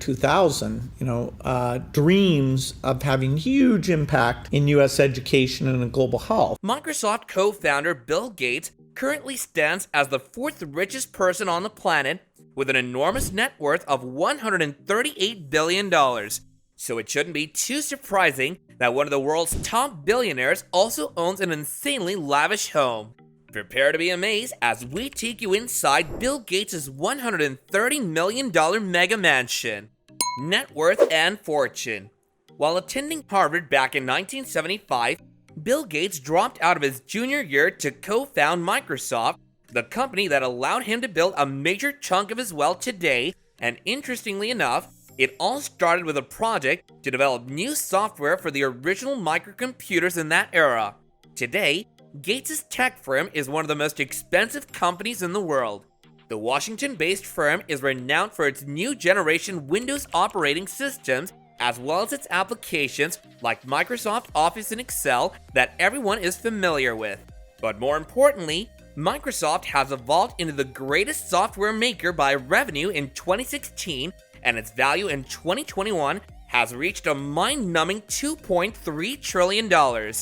2000, dreams of having huge impact in U.S. education and in global health. Microsoft co-founder Bill Gates currently stands as the fourth richest person on the planet with an enormous net worth of $138 billion. So it shouldn't be too surprising that one of the world's top billionaires also owns an insanely lavish home. Prepare to be amazed as we take you inside Bill Gates' $130 million mega mansion. Net worth and fortune. While attending Harvard back in 1975, Bill Gates dropped out of his junior year to co-found Microsoft, the company that allowed him to build a major chunk of his wealth today, and interestingly enough, it all started with a project to develop new software for the original microcomputers in that era. Today, Gates' tech firm is one of the most expensive companies in the world. The Washington-based firm is renowned for its new generation Windows operating systems, as well as its applications like Microsoft Office and Excel that everyone is familiar with. But more importantly, Microsoft has evolved into the greatest software maker by revenue in 2016, and its value in 2021 has reached a mind-numbing $2.3 trillion.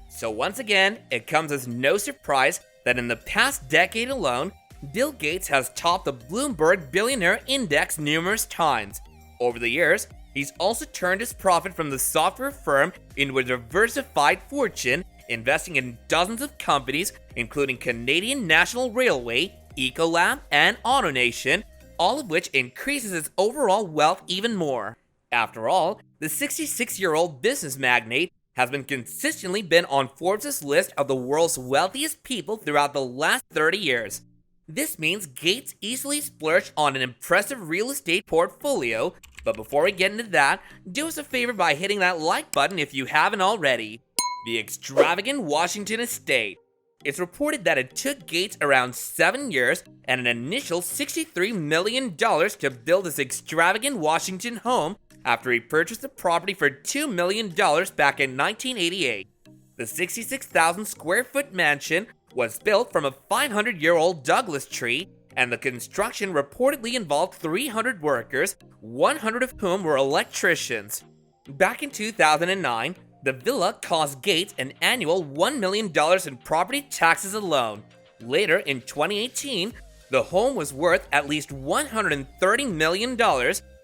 So once again, it comes as no surprise that in the past decade alone, Bill Gates has topped the Bloomberg Billionaire Index numerous times. Over the years, he's also turned his profit from the software firm into a diversified fortune, investing in dozens of companies, including Canadian National Railway, Ecolab, and AutoNation, all of which increases his overall wealth even more. After all, the 66-year-old business magnate has consistently been on Forbes' list of the world's wealthiest people throughout the last 30 years. This means Gates easily splurged on an impressive real estate portfolio, but before we get into that, do us a favor by hitting that like button if you haven't already. The extravagant Washington estate. It's reported that it took Gates around 7 years and an initial $63 million to build this extravagant Washington home after he purchased the property for $2 million back in 1988. The 66,000 square foot mansion was built from a 500-year-old Douglas tree, and the construction reportedly involved 300 workers, 100 of whom were electricians. Back in 2009, the villa cost Gates an annual $1 million in property taxes alone. Later, in 2018, the home was worth at least $130 million,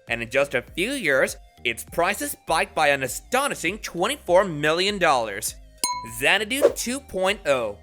and in just a few years, its prices spiked by an astonishing $24 million. Xanadu 2.0.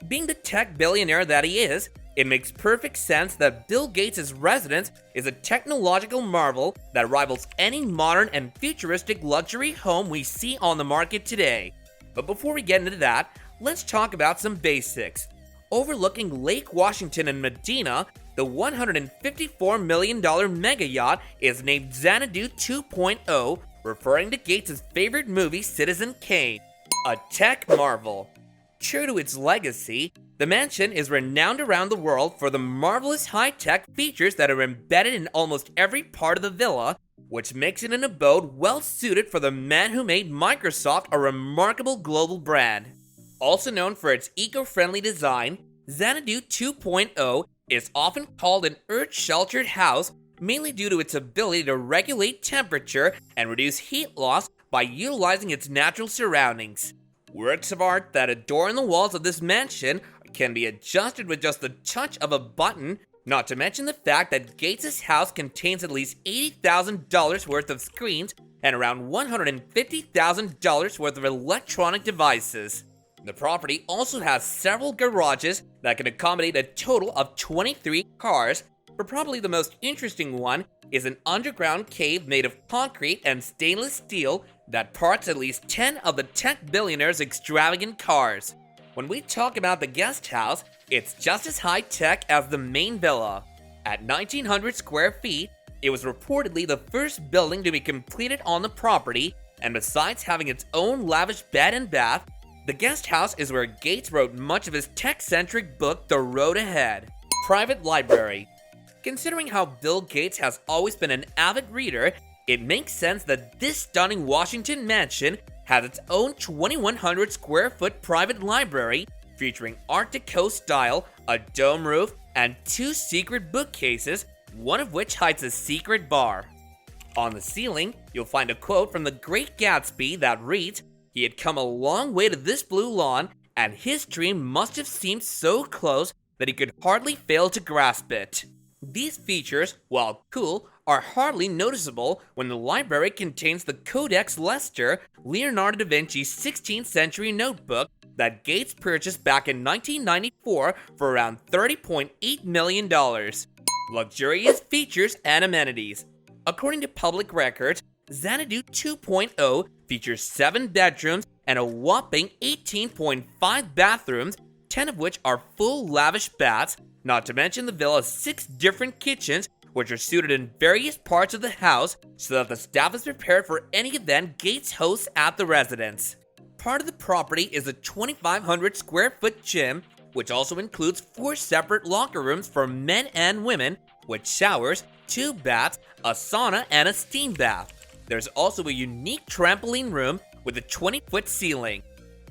Being the tech billionaire that he is, it makes perfect sense that Bill Gates' residence is a technological marvel that rivals any modern and futuristic luxury home we see on the market today. But before we get into that, let's talk about some basics. Overlooking Lake Washington and Medina, the $154 million mega yacht is named Xanadu 2.0, referring to Gates' favorite movie Citizen Kane, a tech marvel. True to its legacy, the mansion is renowned around the world for the marvelous high-tech features that are embedded in almost every part of the villa, which makes it an abode well-suited for the man who made Microsoft a remarkable global brand. Also known for its eco-friendly design, Xanadu 2.0 is often called an earth-sheltered house, mainly due to its ability to regulate temperature and reduce heat loss by utilizing its natural surroundings. Works of art that adorn the walls of this mansion can be adjusted with just the touch of a button, not to mention the fact that Gates' house contains at least $80,000 worth of screens and around $150,000 worth of electronic devices. The property also has several garages that can accommodate a total of 23 cars, but probably the most interesting one is an underground cave made of concrete and stainless steel that parks at least 10 of the tech billionaire's extravagant cars. When we talk about the guest house, it's just as high-tech as the main villa. At 1,900 square feet, it was reportedly the first building to be completed on the property, and besides having its own lavish bed and bath, the guest house is where Gates wrote much of his tech-centric book, The Road Ahead. Private library. Considering how Bill Gates has always been an avid reader, it makes sense that this stunning Washington mansion has its own 2,100 square foot private library featuring Art Deco style, a dome roof, and 2 secret bookcases, one of which hides a secret bar. On the ceiling, you'll find a quote from The Great Gatsby that reads, "He had come a long way to this blue lawn, and his dream must have seemed so close that he could hardly fail to grasp it." These features, while cool, are hardly noticeable when the library contains the Codex Leicester, Leonardo da Vinci's 16th century notebook that Gates purchased back in 1994 for around $30.8 million. Luxurious features and amenities. According to public records, Xanadu 2.0 features 7 bedrooms and a whopping 18.5 bathrooms, 10 of which are full lavish baths, not to mention the villa's 6 different kitchens, which are suited in various parts of the house so that the staff is prepared for any event Gates hosts at the residence. Part of the property is a 2,500 square foot gym, which also includes 4 separate locker rooms for men and women, with showers, 2 baths, a sauna, and a steam bath. There's also a unique trampoline room with a 20-foot ceiling.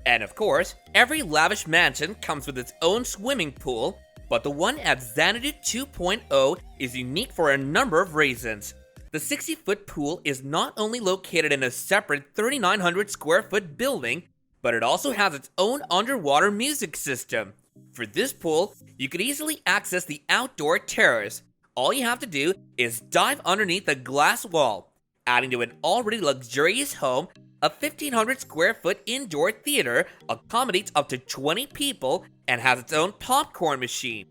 And of course, every lavish mansion comes with its own swimming pool, but the one at Xanadu 2.0 is unique for a number of reasons. The 60-foot pool is not only located in a separate 3,900 square foot building, but it also has its own underwater music system. For this pool, you could easily access the outdoor terrace. All you have to do is dive underneath a glass wall. Adding to an already luxurious home, a 1,500 square foot indoor theater accommodates up to 20 people and has its own popcorn machine.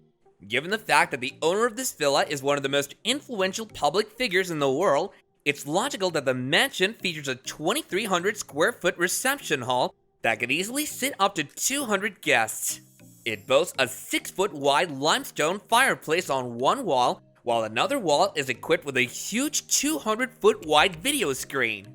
Given the fact that the owner of this villa is one of the most influential public figures in the world, it's logical that the mansion features a 2,300 square foot reception hall that could easily sit up to 200 guests. It boasts a 6-foot wide limestone fireplace on one wall, while another wall is equipped with a huge 200-foot wide video screen.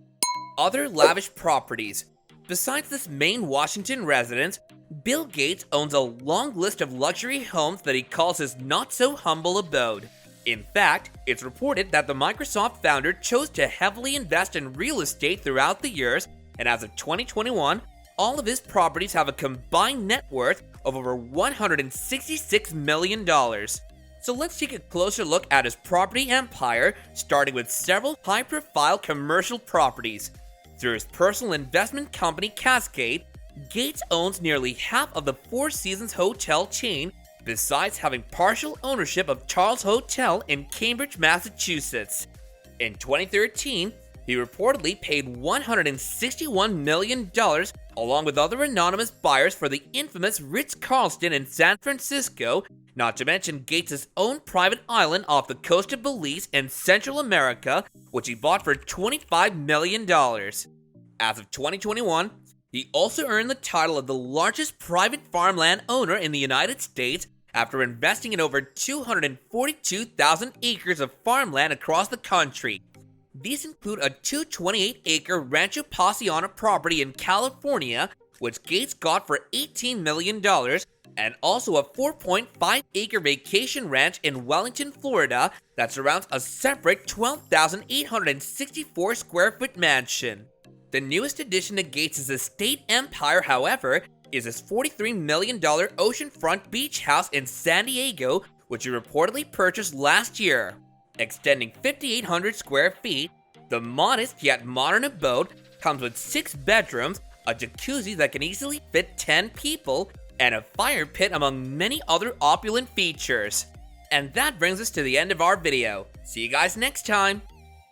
Other lavish properties. Besides this main Washington residence, Bill Gates owns a long list of luxury homes that he calls his not-so-humble abode. In fact, it's reported that the Microsoft founder chose to heavily invest in real estate throughout the years, and as of 2021, all of his properties have a combined net worth of over $166 million. So let's take a closer look at his property empire, starting with several high-profile commercial properties. Through his personal investment company Cascade, Gates owns nearly half of the Four Seasons hotel chain, besides having partial ownership of Charles Hotel in Cambridge, Massachusetts. In 2013, he reportedly paid $161 million along with other anonymous buyers for the infamous Ritz-Carlton in San Francisco, not to mention Gates' own private island off the coast of Belize in Central America, which he bought for $25 million. As of 2021, he also earned the title of the largest private farmland owner in the United States after investing in over 242,000 acres of farmland across the country. These include a 228-acre Rancho Paciano property in California, which Gates got for $18 million, and also a 4.5-acre vacation ranch in Wellington, Florida that surrounds a separate 12,864 square foot mansion. The newest addition to Gates' estate empire, however, is his $43 million oceanfront beach house in San Diego, which he reportedly purchased last year. Extending 5,800 square feet, the modest yet modern abode comes with 6 bedrooms, a jacuzzi that can easily fit 10 people, and a fire pit among many other opulent features. And that brings us to the end of our video. See you guys next time!